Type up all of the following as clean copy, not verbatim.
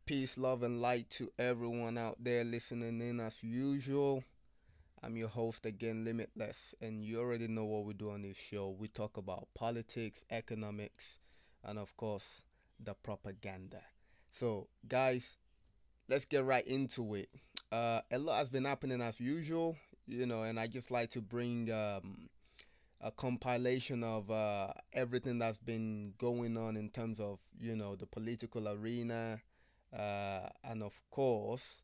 Peace, love, and light to everyone out there listening in as usual. I'm your host again, Limitless, and you already know what we do on this show. We talk about politics, economics, and of course, the propaganda. So, guys, let's get right into it. A lot has been happening as usual, and I just like to bring a compilation of everything that's been going on in terms of the political arena, and of course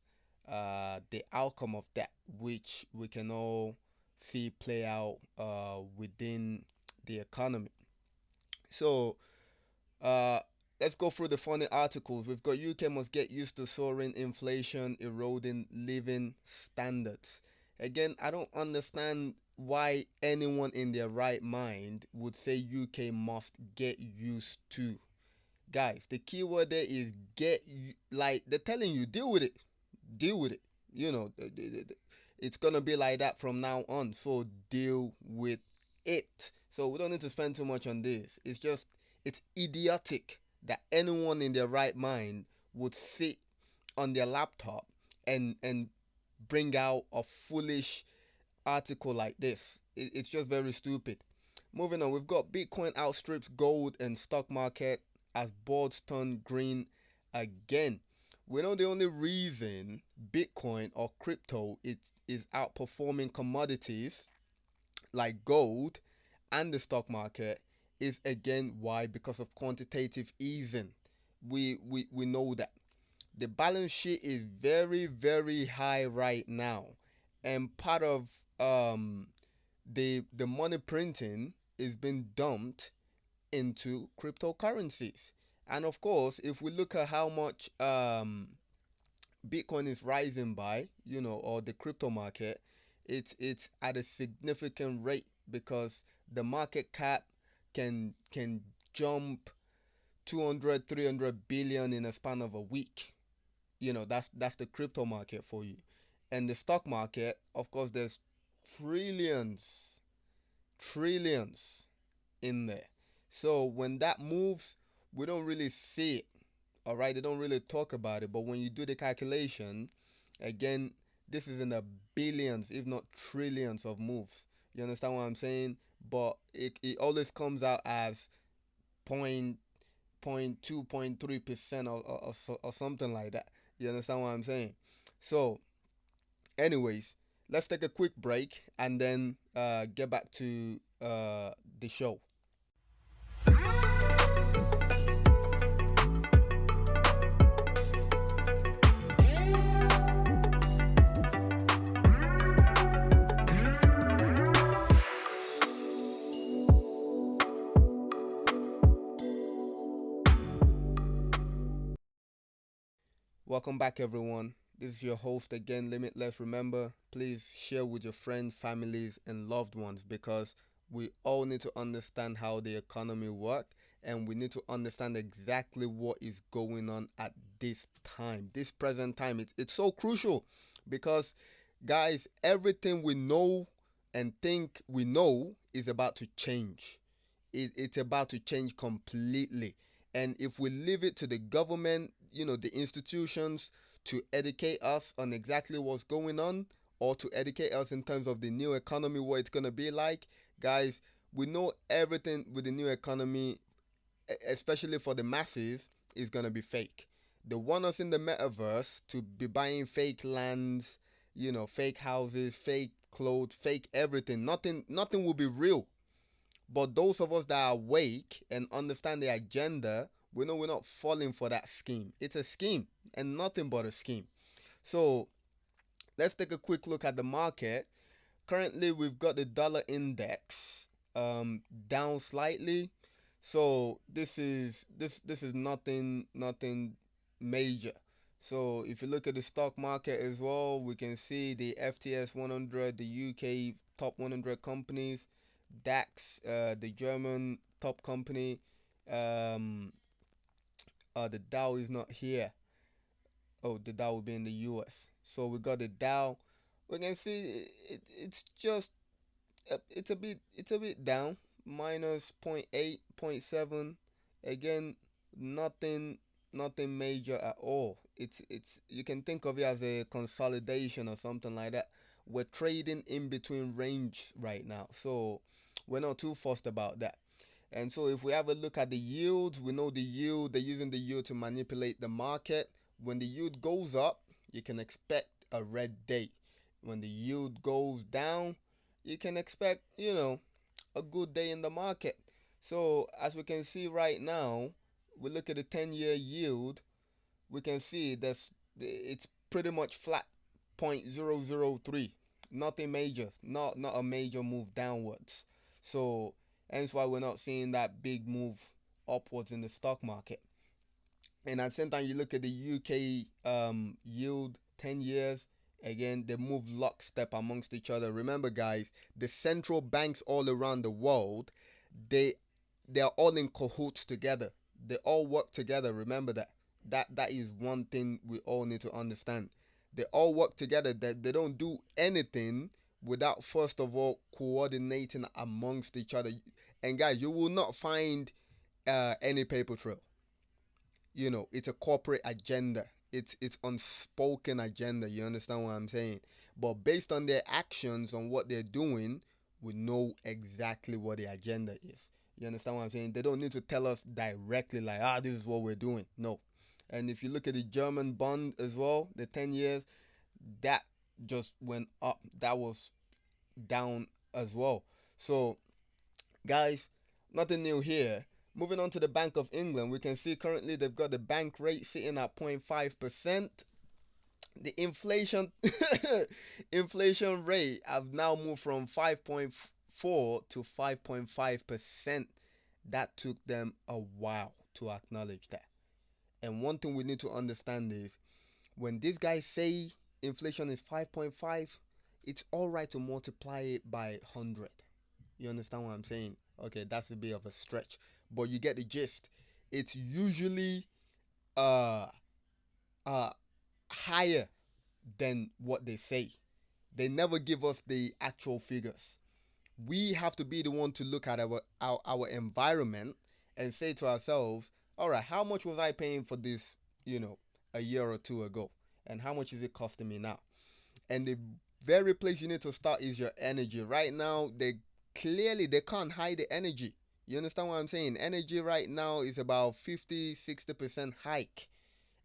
the outcome of that, which we can all see play out within the economy. So uh, let's go through the funny articles. We've got UK must get used to soaring inflation, eroding living standards. Again, I don't understand why anyone in their right mind would say UK must get used to. Guys, the key word there is like they're telling you, deal with it. Deal with it. You know, it's going to be like that from now on. So deal with it. So we don't need to spend too much on this. It's idiotic that anyone in their right mind would sit on their laptop and bring out a foolish article like this. It's just very stupid. Moving on, we've got Bitcoin outstrips gold and stock market as boards turn green again. We know the only reason Bitcoin or crypto is outperforming commodities like gold and the stock market is again why? Because of quantitative easing. We know that the balance sheet is very very high right now, and part of um the money printing is being dumped into cryptocurrencies. And of course, if we look at how much Bitcoin is rising by, or the crypto market, it's at a significant rate because the market cap can jump 200, 300 billion in a span of a week. That's the crypto market for you. And the stock market, of course, there's trillions, trillions in there. So when that moves, we don't really see it. All right, they don't really talk about it. But when you do the calculation, again, this is in the billions, if not trillions of moves. You understand what I'm saying? But it always comes out as point 2, 0.3% or something like that. You understand what I'm saying? So, anyways, let's take a quick break and then get back to the show. Welcome back, everyone. This is your host again, Limitless. Remember, please share with your friends, families, and loved ones because we all need to understand how the economy works and we need to understand exactly what is going on at this time, this present time. It's so crucial because, guys, everything we know and think we know is about to change. It's about to change completely. And if we leave it to the government, the institutions to educate us on exactly what's going on or to educate us in terms of the new economy, what it's going to be like, guys, we know everything with the new economy, especially for the masses, is going to be fake. They want us in the metaverse to be buying fake lands, fake houses, fake clothes, fake everything. Nothing will be real. But those of us that are awake and understand the agenda, we know we're not falling for that scheme. It's a scheme and nothing but a scheme. So let's take a quick look at the market. Currently, we've got the dollar index down slightly. So this is nothing major. So if you look at the stock market as well, we can see the FTS 100, the UK top 100 companies, DAX, the German top company. Um, the Dow is not here. Oh, the Dow will be in the US. So we got the Dow. We can see it's just it's a bit down, minus zero point 0.8, zero point 0.7. Again, nothing. nothing major at all. It's you can think of it as a consolidation or something like that. We're trading in between range right now, so we're not too fussed about that. And so if we have a look at the yields, we know the yield, they're using the yield to manipulate the market. When the yield goes up, you can expect a red day. When the yield goes down, you can expect, a good day in the market. So as we can see right now, we look at the 10-year yield, we can see it's pretty much flat 0.003. Nothing major, not a major move downwards. So hence why we're not seeing that big move upwards in the stock market. And at the same time, you look at the UK yield 10 years, again, they move lockstep amongst each other. Remember, guys, the central banks all around the world, they they're all in cahoots together. They all work together. Remember that. That is one thing we all need to understand. They all work together. That they don't do anything without first of all coordinating amongst each other. And guys, you will not find any paper trail. It's a corporate agenda. It's unspoken agenda. You understand what I'm saying? But based on their actions, on what they're doing, we know exactly what the agenda is. You understand what I'm saying? They don't need to tell us directly like, this is what we're doing. No. And if you look at the German bond as well, the 10 years, that just went up. That was down as well. So guys, nothing new here. Moving on to the Bank of England, we can see currently they've got the bank rate sitting at 0.5%. The inflation rate have now moved from 5.4 to 5.5%. That took them a while to acknowledge that. And one thing we need to understand is when these guys say inflation is 5.5, it's all right to multiply it by 100. You understand what I'm saying? Okay, that's a bit of a stretch, but you get the gist. It's usually uh uh higher than what they say. They never give us the actual figures. We have to be the one to look at our environment and say to ourselves, all right, how much was I paying for this, a year or two ago, and how much is it costing me now? And the very place you need to start is your energy. Right now, they can't hide the energy. You understand what I'm saying? Energy right now is about 50-60% hike.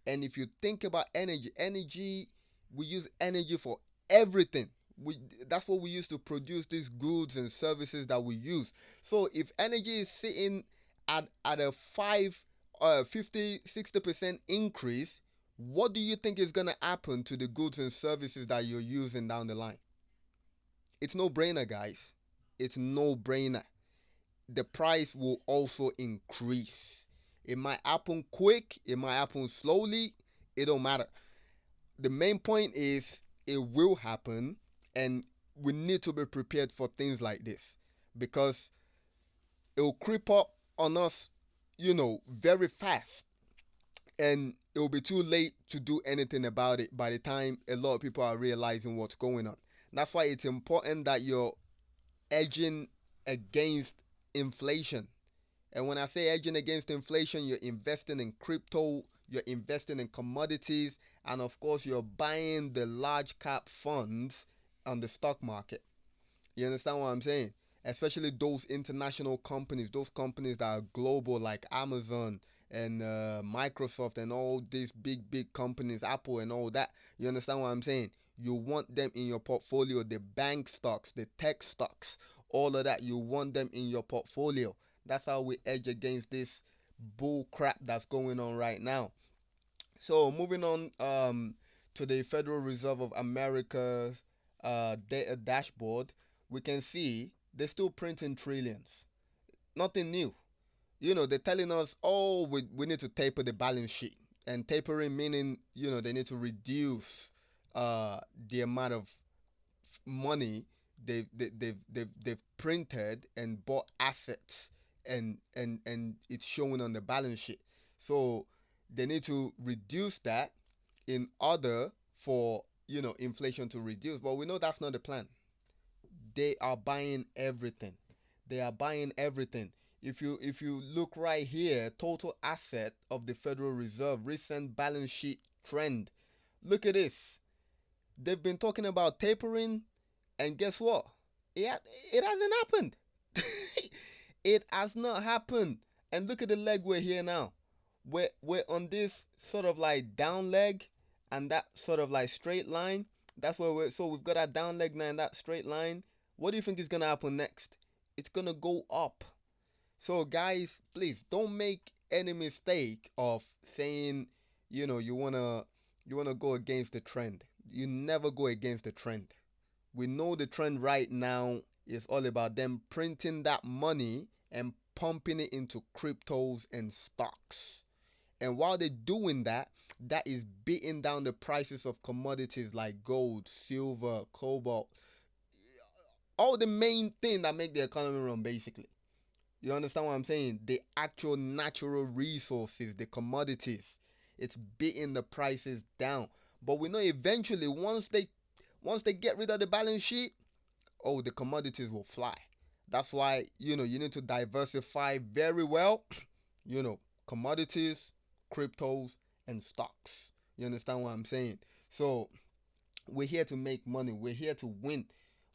And if you think about energy, we use energy for everything. We That's what we use to produce these goods and services that we use. So if energy is sitting at a 50-60% increase, what do you think is going to happen to the goods and services that you're using down the line? It's no brainer, guys. It's no brainer. The price will also increase. It might happen quick, it might happen slowly, it don't matter. The main point is it will happen, and we need to be prepared for things like this because it will creep up on us, very fast, and it will be too late to do anything about it by the time a lot of people are realizing what's going on. That's why it's important that you're edging against inflation. And when I say edging against inflation, you're investing in crypto, you're investing in commodities, and of course, you're buying the large cap funds on the stock market. You understand what I'm saying? Especially those international companies, those companies that are global, like Amazon and Microsoft and all these big companies, Apple and all that. You understand what I'm saying? You want them in your portfolio, the bank stocks, the tech stocks, all of that. You want them in your portfolio. That's how we edge against this bull crap that's going on right now. So moving on to the Federal Reserve of America's data dashboard, we can see they're still printing trillions. Nothing new. They're telling us, oh, we need to taper the balance sheet. And tapering meaning, they need to reduce the amount of money they've printed and bought assets, and it's showing on the balance sheet. So they need to reduce that in order for inflation to reduce. But we know that's not the plan. They are buying everything. They are buying everything. If you look right here, total asset of the Federal Reserve, recent balance sheet trend. Look at this. They've been talking about tapering, and guess what? It hasn't happened. It has not happened. And look at the leg we're here now. We're on this sort of like down leg and that sort of like straight line. That's where we're so we've got that down leg now and that straight line. What do you think is gonna happen next? It's gonna go up. So guys, please don't make any mistake of saying, you wanna go against the trend. You never go against the trend. We know the trend right now is all about them printing that money and pumping it into cryptos and stocks. And while they're doing that, that is beating down the prices of commodities like gold, silver, cobalt, all the main thing that make the economy run basically. You understand what I'm saying? The actual natural resources, the commodities, it's beating the prices down. But we know eventually once they get rid of the balance sheet, oh, the commodities will fly. That's why, you need to diversify very well, commodities, cryptos, and stocks. You understand what I'm saying? So, we're here to make money. We're here to win.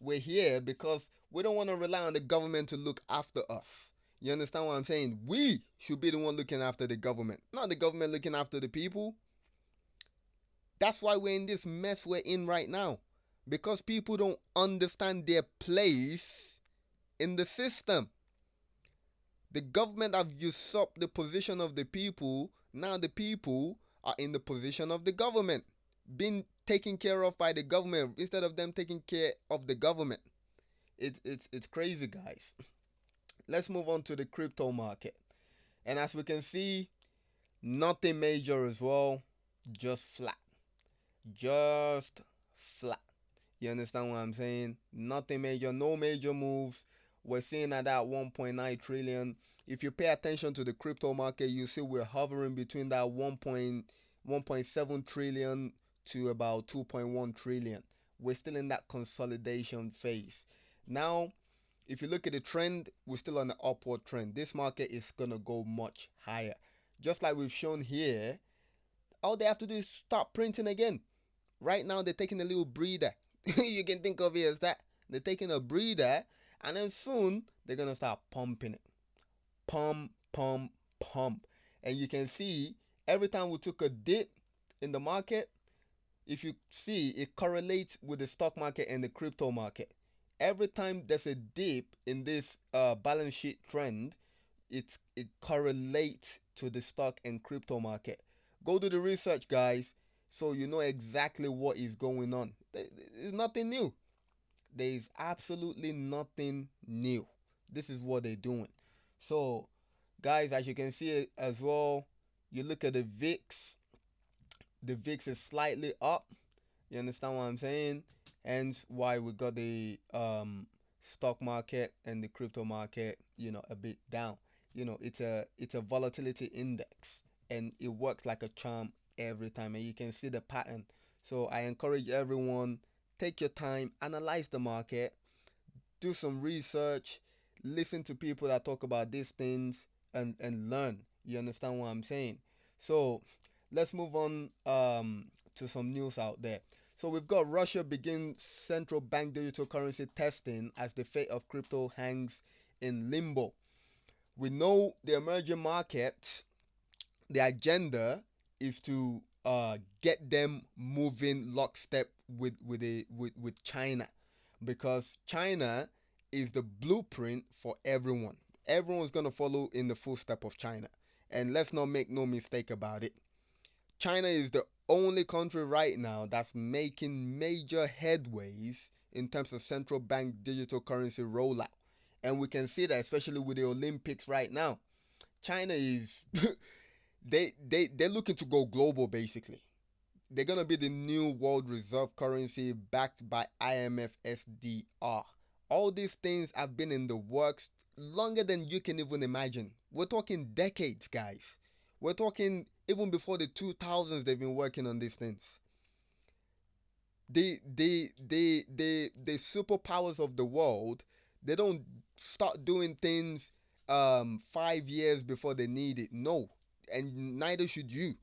We're here because we don't want to rely on the government to look after us. You understand what I'm saying? We should be the one looking after the government, not the government looking after the people. That's why we're in this mess we're in right now. Because people don't understand their place in the system. The government have usurped the position of the people. Now the people are in the position of the government, being taken care of by the government instead of them taking care of the government. It's crazy, guys. Let's move on to the crypto market. And as we can see, nothing major as well, just flat. Just flat. You understand what I'm saying? Nothing major, no major moves. We're seeing at that 1.9 trillion. If you pay attention to the crypto market, you see we're hovering between that 1.7 trillion to about 2.1 trillion. We're still in that consolidation phase. Now, if you look at the trend, we're still on an upward trend. This market is going to go much higher. Just like we've shown here, all they have to do is start printing again. Right now, they're taking a little breather. You can think of it as that. They're taking a breather, and then soon they're gonna start pumping it. Pump, pump, pump. And you can see every time we took a dip in the market, if you see, it correlates with the stock market and the crypto market. Every time there's a dip in this balance sheet trend, it correlates to the stock and crypto market. Go do the research, guys, so you know exactly what is going on. There's nothing new. There is absolutely nothing new. This is what they're doing. So, guys, as you can see as well, you look at the VIX. The VIX is slightly up. You understand what I'm saying? Hence why we got the stock market and the crypto market, a bit down. It's a volatility index, and it works like a charm every time, and you can see the pattern. So I encourage everyone, take your time, analyze the market, do some research, listen to people that talk about these things, and learn. You understand what I'm saying? So let's move on to some news out there. So we've got Russia begins central bank digital currency testing as the fate of crypto hangs in limbo. We know the emerging markets, the agenda is to get them moving lockstep with China, because China is the blueprint for everyone. Everyone's gonna follow in the footstep of China, and let's not make no mistake about it. China is the only country right now that's making major headways in terms of central bank digital currency rollout, and we can see that especially with the Olympics right now. China is they're looking to go global basically. They're gonna be the new world reserve currency backed by IMF SDR. All these things have been in the works longer than you can even imagine. We're talking decades, guys. We're talking even before the 2000s. They've been working on these things. The superpowers of the world, they don't start doing things 5 years before they need it. No, and neither should you.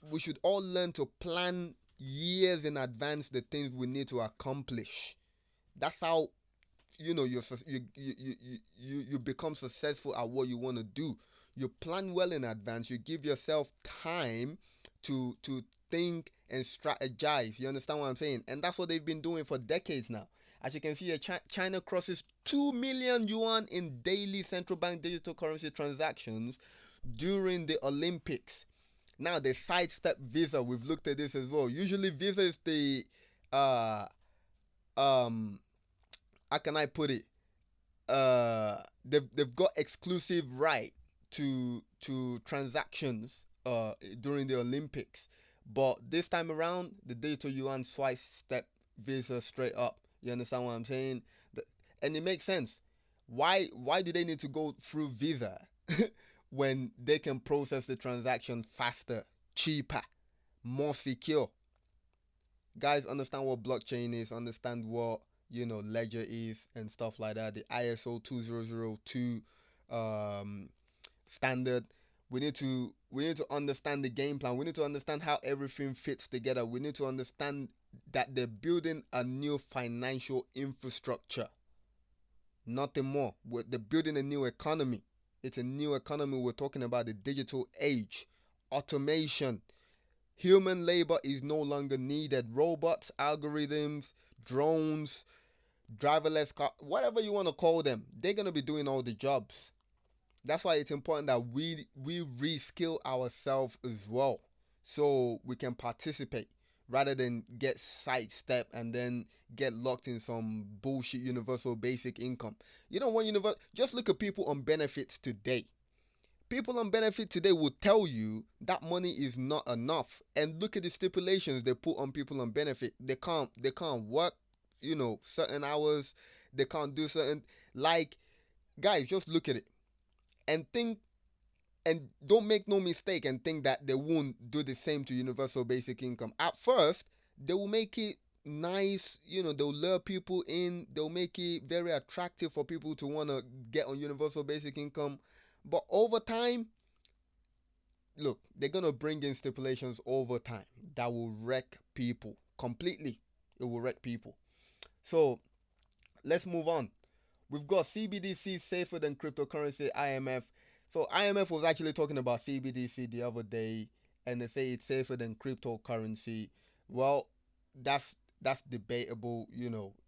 We should all learn to plan years in advance the things we need to accomplish. That's how you become successful at what you want to do. You plan well in advance. You give yourself time to think and strategize. You understand what I'm saying? And that's what they've been doing for decades now. As you can see, China crosses 2 million yuan in daily central bank digital currency transactions during the Olympics. Now they sidestep Visa. We've looked at this as well. Usually Visa is the uh um how can I put it? They've got exclusive right to transactions during the Olympics. But this time around, the digital yuan swipe step Visa straight up. You understand what I'm saying? And it makes sense. Why do they need to go through Visa when they can process the transaction faster, cheaper, more secure? Guys, understand what blockchain is, understand what ledger is and stuff like that. The ISO 2002 um, standard. We need to understand the game plan. We need to understand how everything fits together. We need to understand that they're building a new financial infrastructure. Nothing more. They're building a new economy. It's a new economy. We're talking about the digital age, automation. Human labor is no longer needed. Robots, algorithms, drones, driverless car, whatever you want to call them, they're gonna be doing all the jobs. That's why it's important that we reskill ourselves as well, so we can participate rather than get sidestepped and then get locked in some bullshit universal basic income. You don't want universal. Just look at people on benefits today. People on benefit today will tell you that money is not enough, and look at the stipulations they put on people on benefit. They can't work certain hours. They can't do certain, like, guys, just look at it and think, and don't make no mistake and think that they won't do the same to universal basic income. At first they will make it nice, they'll lure people in, they'll make it very attractive for people to want to get on universal basic income. But over time, look, they're gonna bring in stipulations over time that will wreck people completely. It will wreck people. So let's move on. We've got CBDC safer than cryptocurrency, IMF. So IMF was actually talking about CBDC the other day, and they say it's safer than cryptocurrency. Well, that's debatable.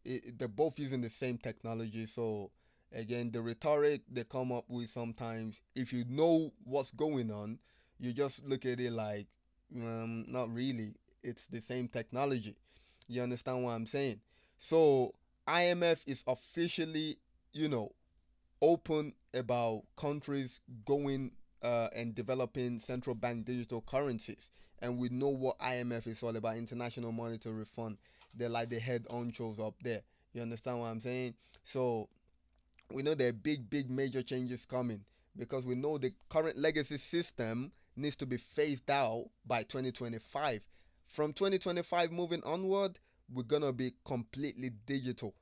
They're both using the same technology. So again, the rhetoric they come up with sometimes, if you know what's going on, you just look at it like, not really. It's the same technology. You understand what I'm saying? So IMF is officially, you know, open about countries going and developing central bank digital currencies. And we know what IMF is all about, International Monetary Fund. They're like the head honchos up there. You understand what I'm saying? So we know there are big major changes coming, because we know the current legacy system needs to be phased out by 2025. From 2025 moving onward, we're gonna be completely digital.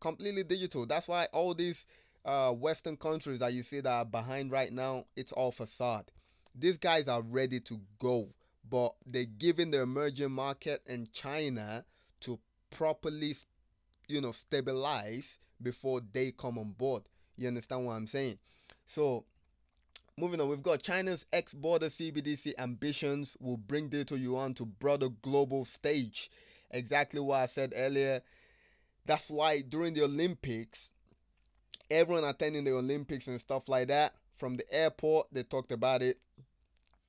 That's why all these Western countries that you see that are behind right now, it's all facade. These guys are ready to go, but they're giving the emerging market and China to properly, stabilize before they come on board. You understand what I'm saying? So moving on, we've got China's ex-border CBDC ambitions will bring digital yuan to broader global stage. Exactly what I said earlier. That's why during the Olympics, everyone attending the Olympics and stuff like that, from the airport, they talked about it.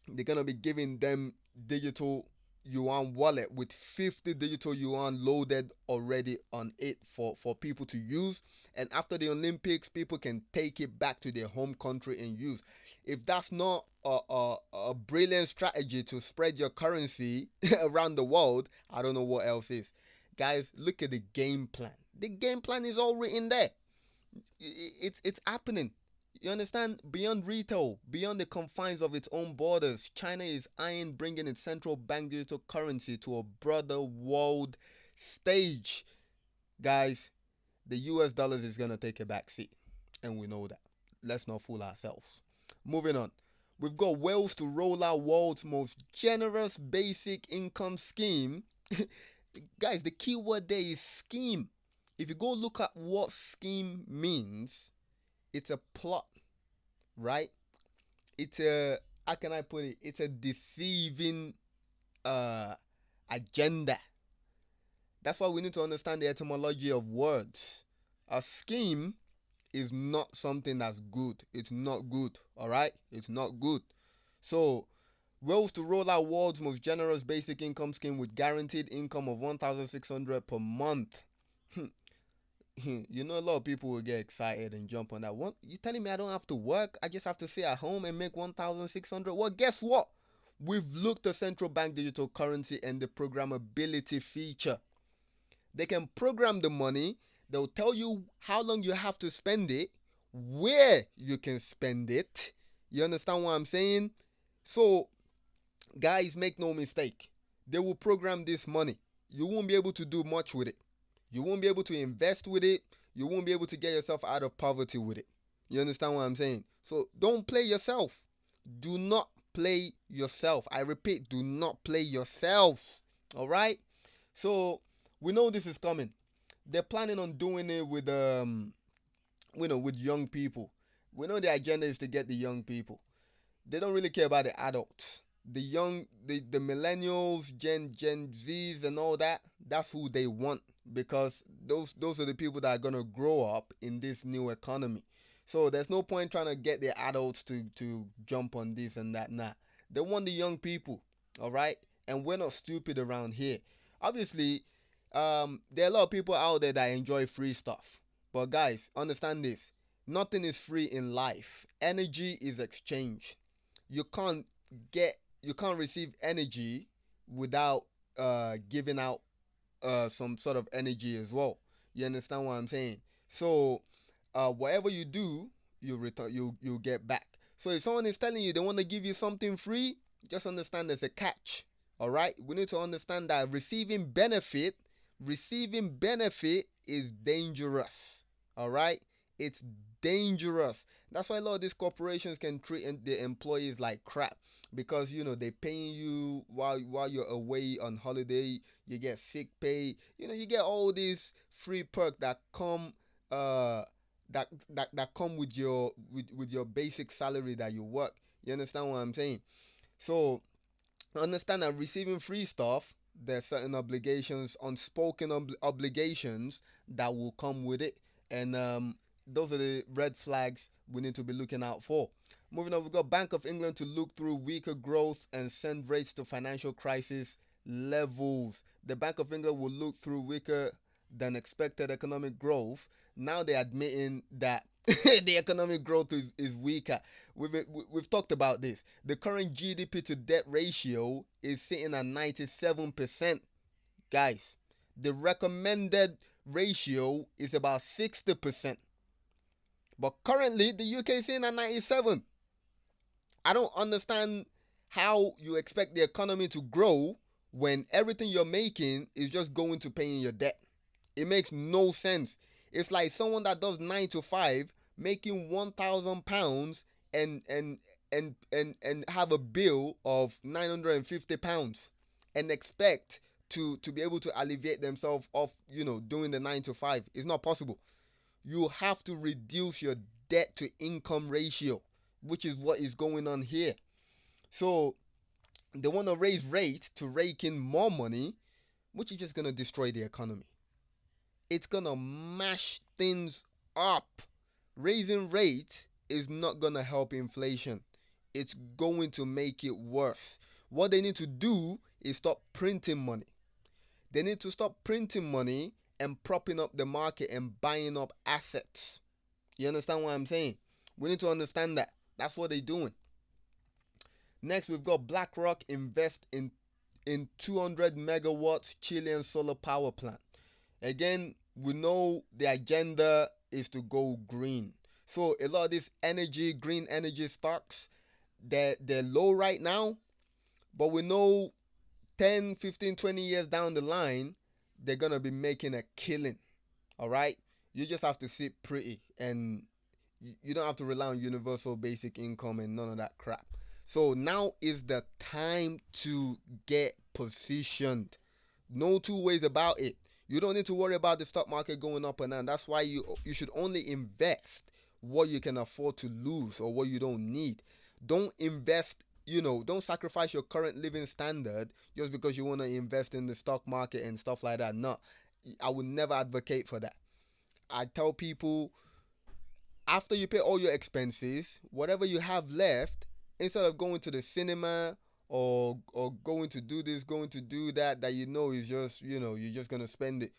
They're gonna be giving them digital yuan wallet with 50 digital yuan loaded already on it for people to use. And after the Olympics, people can take it back to their home country and use. If that's not a brilliant strategy to spread your currency around the world, I don't know what else is. Guys, look at the game plan. The game plan is all written there. It's happening. You understand? Beyond retail, beyond the confines of its own borders, China is eyeing bringing its central bank digital currency to a broader world stage. Guys, the US dollars is going to take a back seat. And we know that. let's not fool ourselves. Moving on. We've got Wales to roll out world's most generous basic income scheme. Guys, the key word there is scheme. If you go look at what scheme means, it's a plot, right? It's a, how can I put it? It's a deceiving uh agenda. That's why we need to understand the etymology of words. A scheme is not something that's good. It's not good. All right? It's not good. So, Wales to roll out world's most generous basic income scheme with guaranteed income of 1,600 per month. You know, a lot of people will get excited and jump on that. What, you telling me I don't have to work? I just have to stay at home and make 1,600? Well, guess what? We've looked at central bank digital currency and the programmability feature. They can program the money. They'll tell you how long you have to spend it, where you can spend it. You understand what I'm saying? So, guys, make no mistake. They will program this money. You won't be able to do much with it. You won't be able to invest with it. You won't be able to get yourself out of poverty with it. You understand what I'm saying? So don't play yourself. Do not play yourself. I repeat, do not play yourselves. All right? So we know this is coming. They're planning on doing it with with young people. We know the agenda is to get the young people. They don't really care about the adults. The young, the millennials, Gen Zs, and all that. That's who they want, because those are the people that are gonna grow up in this new economy. So there's no point trying to get the adults to jump on this and that. Nah, they want the young people. All right, and we're not stupid around here. Obviously, there are a lot of people out there that enjoy free stuff. But guys, understand this: nothing is free in life. Energy is exchanged. You can't you can't receive energy without giving out some sort of energy as well. You understand what I'm saying? So whatever you do, you return, you get back. So if someone is telling you they want to give you something free, just understand there's a catch. All right, we need to understand that receiving benefit is dangerous. All right, it's dangerous. That's why a lot of these corporations can treat the employees like crap, because they're paying you while you're away on holiday. You get sick pay. You get all these free perks that come that come with your basic salary that you work. You understand what I'm saying? So understand that receiving free stuff, there's certain obligations, unspoken obligations that will come with it, and those are the red flags we need to be looking out for. Moving on, we've got Bank of England to look through weaker growth and send rates to financial crisis levels. The Bank of England will look through weaker than expected economic growth. Now they're admitting that the economic growth is weaker. We've talked about this. The current GDP to debt ratio is sitting at 97%. Guys, the recommended ratio is about 60%. But currently, the UK is sitting at 97. I don't understand how you expect the economy to grow when everything you're making is just going to paying your debt. It makes no sense. It's like someone that does 9 to 5 making £1,000 and have a bill of £950 and expect to be able to alleviate themselves of doing the 9 to 5. It's not possible. You have to reduce your debt to income ratio, which is what is going on here. So they want to raise rates to rake in more money, which is just going to destroy the economy. It's going to mash things up. Raising rates is not going to help inflation. It's going to make it worse. What they need to do is stop printing money. They need to stop printing money and propping up the market and buying up assets. You understand what I'm saying? We need to understand that. That's what they're doing. Next, we've got BlackRock invest in 200 megawatts Chilean solar power plant. Again, we know the agenda is to go green. So a lot of these green energy stocks, they're low right now, but we know 10, 15, 20 years down the line, they're going to be making a killing. All right? You just have to sit pretty and You don't have to rely on universal basic income and none of that crap. So now is the time to get positioned. No two ways about it. You don't need to worry about the stock market going up and down. That's why you should only invest what you can afford to lose or what you don't need. Don't invest, don't sacrifice your current living standard just because you want to invest in the stock market and stuff like that. No, I would never advocate for that. I tell people, after you pay all your expenses, whatever you have left, instead of going to the cinema or going to do this, going to do that, that is just, you're just gonna spend it.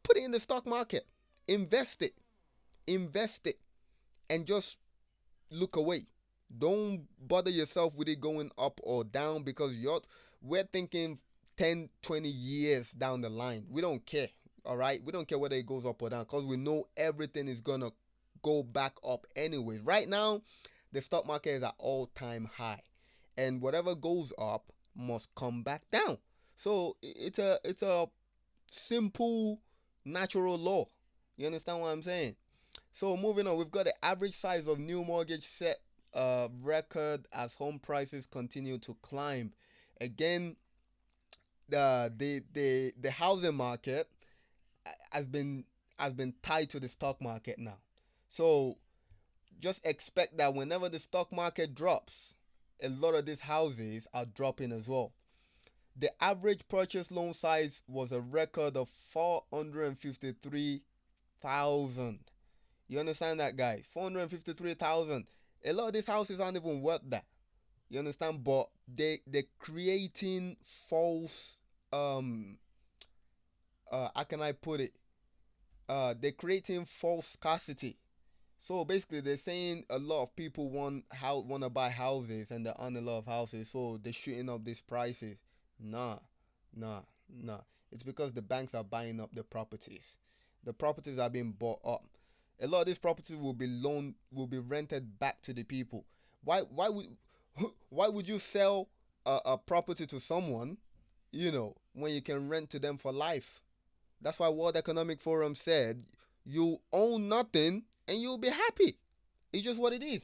Put it in the stock market. Invest it. Invest it. And just look away. Don't bother yourself with it going up or down because we're thinking 10, 20 years down the line. We don't care. All right? We don't care whether it goes up or down because we know everything is going to go back up anyways. Right now, the stock market is at all-time high. And whatever goes up must come back down. So it's a simple natural law. You understand what I'm saying? So moving on, we've got the average size of new mortgage set record as home prices continue to climb. Again, the housing market has been tied to the stock market now. So just expect that whenever the stock market drops, a lot of these houses are dropping as well. The average purchase loan size was a record of 453,000. You understand that, guys? 453,000. A lot of these houses aren't even worth that. You understand? But they're creating false how can I put it? They're creating false scarcity. So basically, they're saying a lot of people want to buy houses, and there aren't a lot of houses, so they're shooting up these prices. Nah, nah, nah. It's because the banks are buying up the properties. The properties are being bought up. A lot of these properties will be rented back to the people. Why would why would you sell a property to someone, when you can rent to them for life? That's why World Economic Forum said you own nothing and you'll be happy. It's just what it is.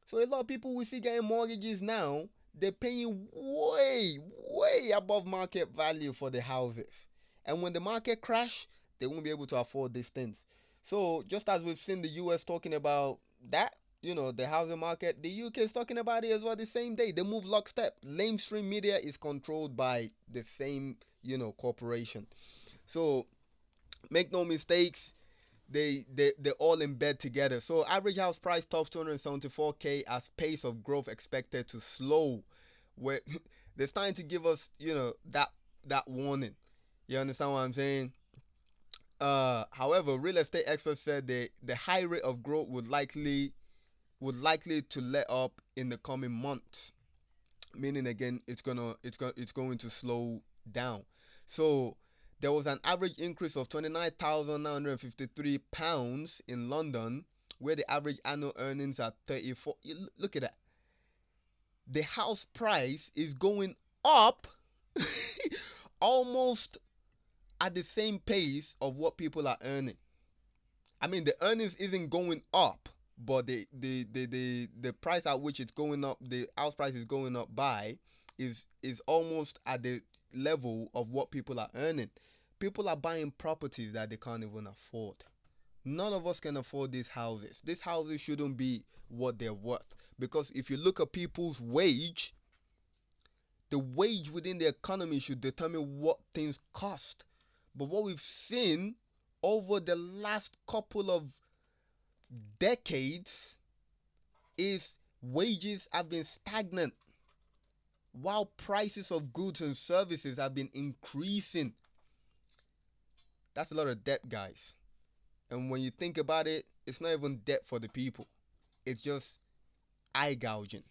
So a lot of people we see getting mortgages now, they're paying way, way above market value for the houses. And when the market crash, they won't be able to afford these things. So just as we've seen the US talking about that, the housing market, the UK is talking about it as well the same day. They move lockstep. Mainstream media is controlled by the same, corporation. So make no mistakes, they all in bed together. So average house price tops 274K as pace of growth expected to slow. Where they're starting to give us, that warning. You understand what I'm saying? However, real estate experts said the high rate of growth would likely to let up in the coming months. Meaning again, it's going to slow down. So there was an average increase of £29,953 in London, where the average annual earnings are 34. Look at that. The house price is going up almost at the same pace of what people are earning. I mean, the earnings isn't going up, but the price at which it's going up, the house price is going up by, is almost at the level of what people are earning. People are buying properties that they can't even afford. None of us can afford these houses. These houses shouldn't be what they're worth. Because if you look at people's wage, the wage within the economy should determine what things cost. But what we've seen over the last couple of decades is wages have been stagnant while prices of goods and services have been increasing. That's a lot of debt, guys. And when you think about it, it's not even debt for the people. It's just eye gouging.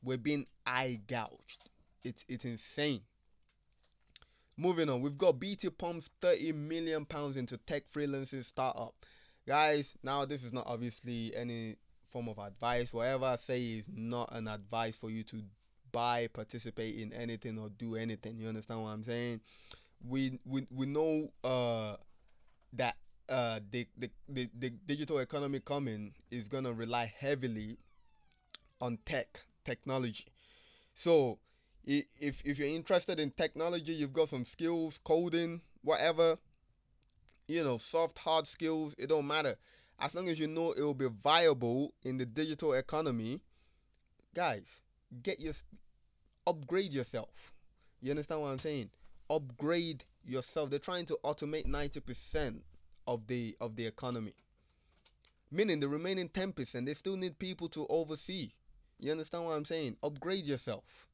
We're being eye gouged. It's insane. Moving on, we've got BT pumps £30 million into tech freelancing startup. Guys, now this is not obviously any form of advice. Whatever I say is not an advice for you to buy, participate in anything, or do anything. You understand what I'm saying? We know that the digital economy coming is gonna rely heavily on technology. So if you're interested in technology, you've got some skills, coding, whatever, soft hard skills, it don't matter. As long as you know it will be viable in the digital economy, guys, get your upgrade yourself. You understand what I'm saying? Upgrade yourself. They're trying to automate 90% of the economy. Meaning the remaining 10%, they still need people to oversee. You understand what I'm saying? Upgrade yourself.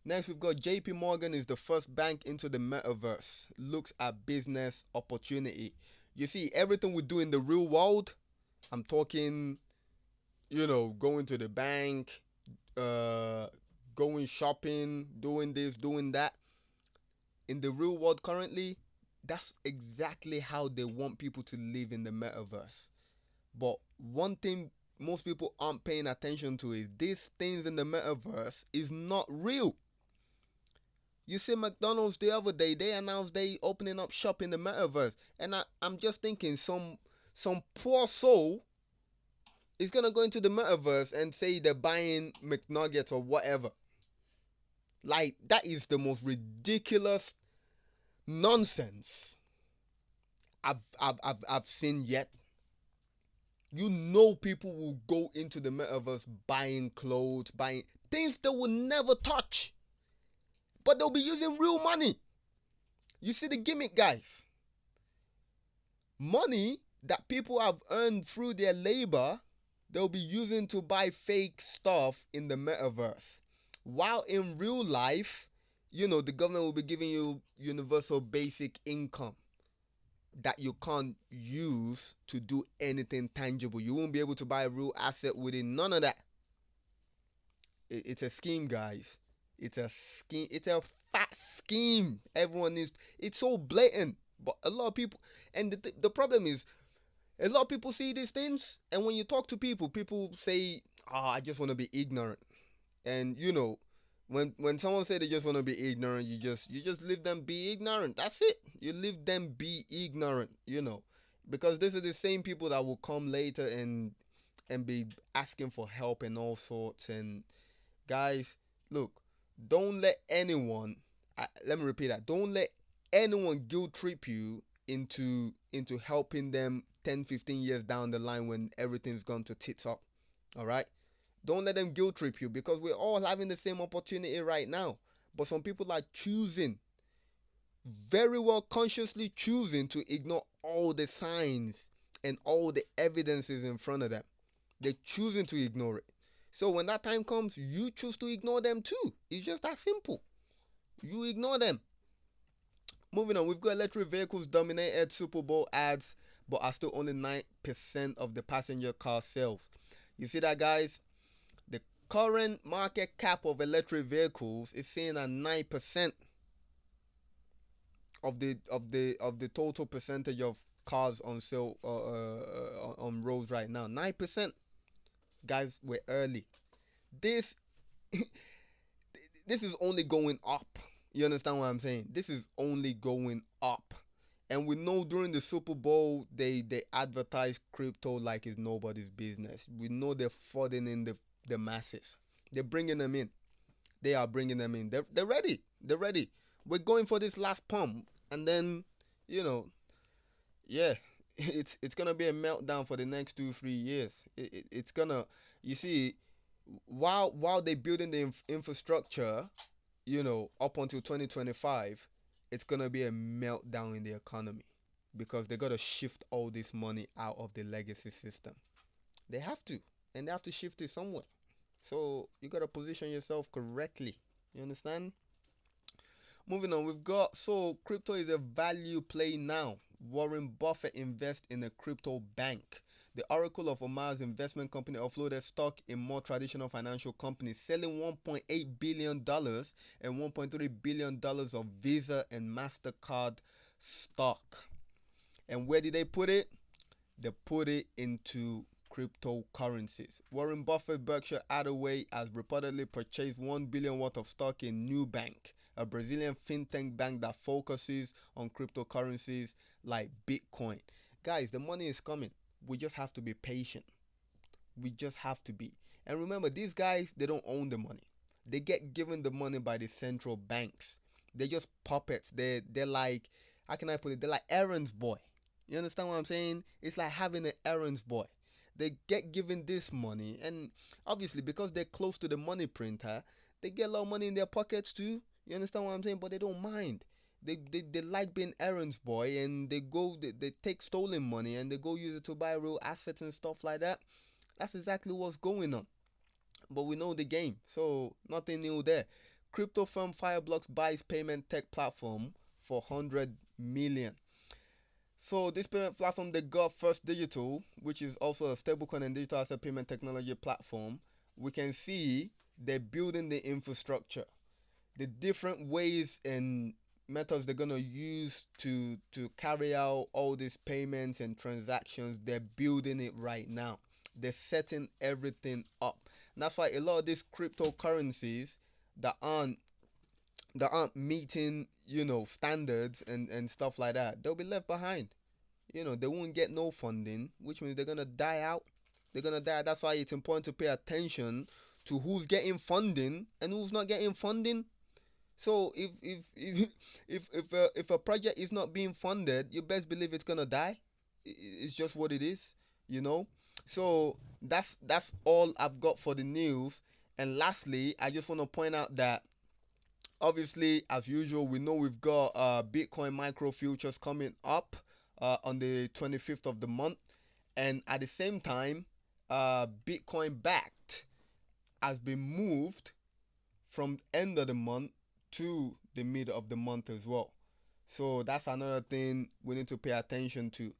Next, we've got JP Morgan is the first bank into the metaverse. Looks at business opportunity. You see, everything we do in the real world, I'm talking, going to the bank, uh, going shopping, doing this, doing that. In the real world currently, that's exactly how they want people to live in the metaverse. But one thing most people aren't paying attention to is these things in the metaverse is not real. You see McDonald's the other day, they announced they opening up shop in the metaverse. And I'm just thinking some poor soul is gonna go into the metaverse and say they're buying McNuggets or whatever. Like that is the most ridiculous nonsense I've seen yet. People will go into the metaverse buying clothes, buying things they will never touch, but they'll be using real money. You see the gimmick, guys? Money that people have earned through their labor, they'll be using to buy fake stuff in the metaverse. While in real life, the government will be giving you universal basic income that you can't use to do anything tangible. You won't be able to buy a real asset within none of that. It's a scheme, guys. It's a scheme. It's a fat scheme. Everyone is. It's so blatant, but a lot of people. And the problem is, a lot of people see these things, and when you talk to people, people say, "Ah, I just want to be ignorant." And when someone say they just want to be ignorant, you just leave them be ignorant. That's it. You leave them be ignorant. Because these are the same people that will come later and be asking for help and all sorts. And guys, look, don't let anyone. Let me repeat that. Don't let anyone guilt trip you into helping them 10, 15 years down the line when everything's gone to tits up. All right. Don't let them guilt trip you because we're all having the same opportunity right now. But some people are choosing, very well consciously choosing to ignore all the signs and all the evidences in front of them. They're choosing to ignore it. So when that time comes, you choose to ignore them too. It's just that simple. You ignore them. Moving on, we've got electric vehicles dominated Super Bowl ads, but are still only 9% of the passenger car sales. You see that, guys? The current market cap of electric vehicles is seen at 9% of the total percentage of cars on sale on roads right now. 9%, guys. We're early. This this is only going up. You understand what I'm saying? This is only going up. And we know during the Super Bowl they advertise crypto like it's nobody's business. We know they're flooding in the masses. They're bringing them in. They are bringing them in. They're ready. They're ready. We're going for this last pump, and then, you know, yeah, it's gonna be a meltdown for the next 2 3 years. It's gonna, you see, while they building the infrastructure, up until 2025, it's gonna be a meltdown in the economy because they gotta shift all this money out of the legacy system. They have to, and they have to shift it somewhere. So you gotta position yourself correctly. You understand? Moving on, we've got, so crypto is a value play now. Warren Buffett invests in a crypto bank. The Oracle of Omaha's investment company offloaded stock in more traditional financial companies, selling $1.8 billion and $1.3 billion of Visa and MasterCard stock. And where did they put it? They put it into cryptocurrencies. Warren Buffett Berkshire Hathaway has reportedly purchased $1 billion worth of stock in New Bank, a Brazilian fintech bank that focuses on cryptocurrencies like Bitcoin. Guys, the money is coming. We just have to be patient. We just have to be. And remember, these guys, they don't own the money. They get given the money by the central banks. They're just puppets. They're like, how can I put it? They're like errands boy. You understand what I'm saying? It's like having an errands boy. They get given this money, and obviously because they're close to the money printer, they get a lot of money in their pockets too. You understand what I'm saying? But they don't mind. They like being errands boy, and they take stolen money and they go use it to buy real assets and stuff like that. That's exactly what's going on. But we know the game, so nothing new there. Crypto firm Fireblocks buys payment tech platform for 100 million. So this payment platform they got First Digital, which is also a stablecoin and digital asset payment technology platform. We can see they're building the infrastructure, the different ways and methods they're gonna use to carry out all these payments and transactions. They're building it right now. They're setting everything up. And that's why a lot of these cryptocurrencies that aren't that aren't meeting, standards and stuff like that, they'll be left behind. They won't get no funding, which means they're gonna die out. They're gonna die. That's why it's important to pay attention to who's getting funding and who's not getting funding. So if a project is not being funded, you best believe it's gonna die. It's just what it is, you know. So that's all I've got for the news. And lastly, I just want to point out that obviously, as usual, we know we've got Bitcoin micro futures coming up on the 25th of the month, and at the same time, Bitcoin backed has been moved from end of the month to the mid of the month as well. So that's another thing we need to pay attention to.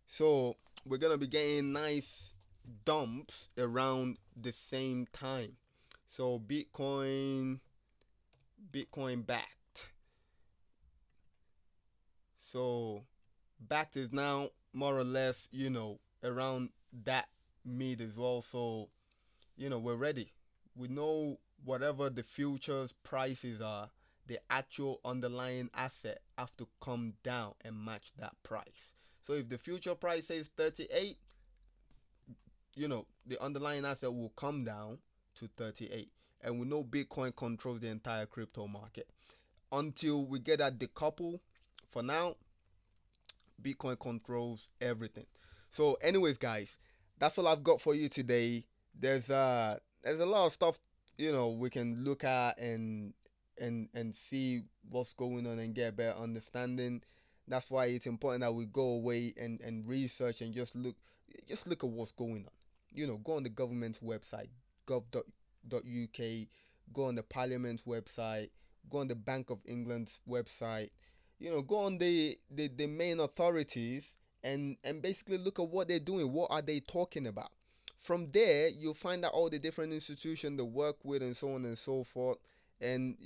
So we're gonna be getting nice dumps around the same time. So Bitcoin backed. So backed is now more or less, around that mid as well. So, we're ready. We know whatever the futures prices are, the actual underlying asset have to come down and match that price. So if the future price says 38, the underlying asset will come down to 38. And we know Bitcoin controls the entire crypto market. Until we get that decouple, for now, Bitcoin controls everything. So, anyways, guys, that's all I've got for you today. There's a lot of stuff we can look at and see what's going on and get a better understanding. That's why it's important that we go away and research and just look at what's going on. Go on the government's website, gov.uk, go on the Parliament's website, go on the Bank of England's website, go on the main authorities and basically look at what they're doing. What are they talking about? From there, you'll find out all the different institutions they work with and so on and so forth, and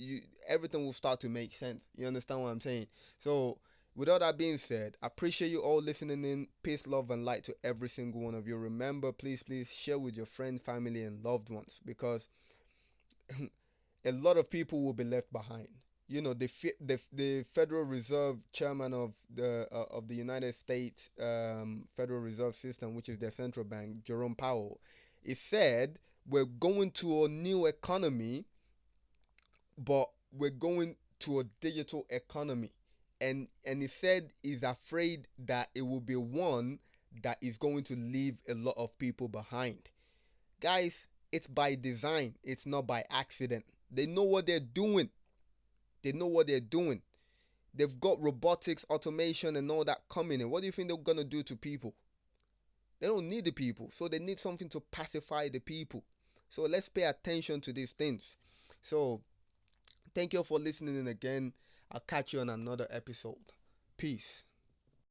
everything will start to make sense. You understand what I'm saying? So, with all that being said, I appreciate you all listening in. Peace, love, and light to every single one of you. Remember, please share with your friends, family, and loved ones because a lot of people will be left behind. The Federal Reserve Chairman of the United States Federal Reserve System, which is their central bank, Jerome Powell, he said we're going to a new economy, but we're going to a digital economy, and he said he's afraid that it will be one that is going to leave a lot of people behind. Guys, it's by design. It's not by accident. They know what they're doing. They know what they're doing. They've got robotics, automation, and all that coming in. What do you think they're gonna do to people? They don't need the people, so they need something to pacify the people. So let's pay attention to these things. So thank you for listening in again. I'll catch you on another episode. Peace.